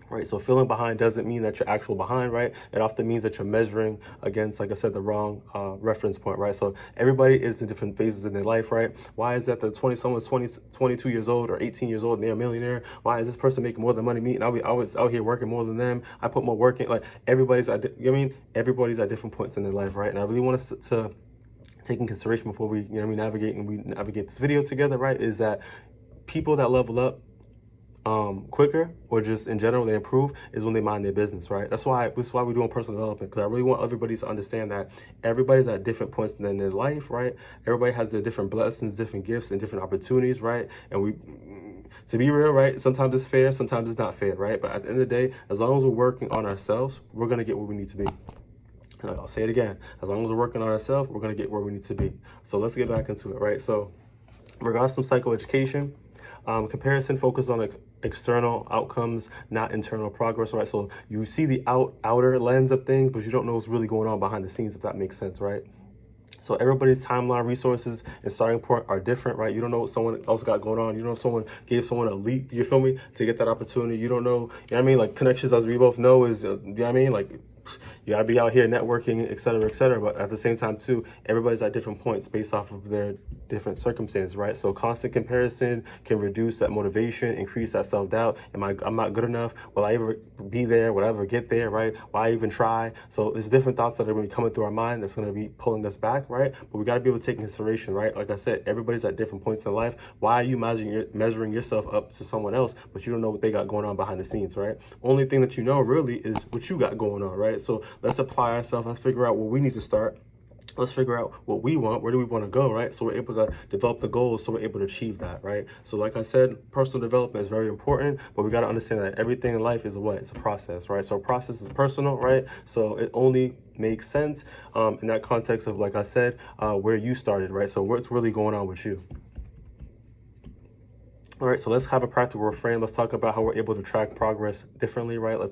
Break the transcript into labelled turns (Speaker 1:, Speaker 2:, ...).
Speaker 1: right? So feeling behind doesn't mean that you're actual behind, right? It often means that you're measuring against, like I said, the wrong reference point, right? So everybody is in different phases in their life, right? Why is that someone's 22 years old or 18 years old and they're a millionaire? Why is this person making more than money me? And I was out here working more than them. I put more work in. Like everybody's, everybody's at different points in their life, right? And I really want us to take in consideration before we, navigate this video together, right? Is that people that level up quicker, or just in general they improve, is when they mind their business, right? This is why we're doing personal development, because I really want everybody to understand that everybody's at different points in their life, right? Everybody has their different blessings, different gifts, and different opportunities, right? And to be real, right, sometimes it's fair, sometimes it's not fair, right? But at the end of the day, as long as we're working on ourselves, we're going to get where we need to be. And I'll say it again, as long as we're working on ourselves, we're going to get where we need to be. So let's get back into it, right? So in regards to psychoeducation, comparison focuses on external outcomes, not internal progress, right? So you see the outer lens of things, but you don't know what's really going on behind the scenes, if that makes sense, right? So everybody's timeline, resources, and starting point are different, right? You don't know what someone else got going on. You don't know if someone gave someone a leap, you feel me, to get that opportunity. You don't know, you know what I mean? Like connections, as we both know, is, you know what I mean? Like, you gotta be out here networking, et cetera, et cetera. But at the same time, too, everybody's at different points based off of their different circumstances, right? So constant comparison can reduce that motivation, increase that self-doubt. I'm not good enough? Will I ever be there? Will I ever get there, right? Why even try? So there's different thoughts that are going to be coming through our mind that's going to be pulling us back, right? But we got to be able to take in consideration, right? Like I said, everybody's at different points in life. Why are you measuring yourself up to someone else, but you don't know what they got going on behind the scenes, right? Only thing that you know really is what you got going on, right? So let's apply ourselves. Let's figure out where we need to start. Let's figure out what we want. Where do we want to go, right? So we're able to develop the goals, so we're able to achieve that, right? So like I said, personal development is very important, but we got to understand that everything in life is it's a process, right? So a process is personal, right? So it only makes sense in that context of, like I said, where you started, right? So what's really going on with you. All right, so let's have a practical reframe. Let's talk about how we're able to track progress differently, right?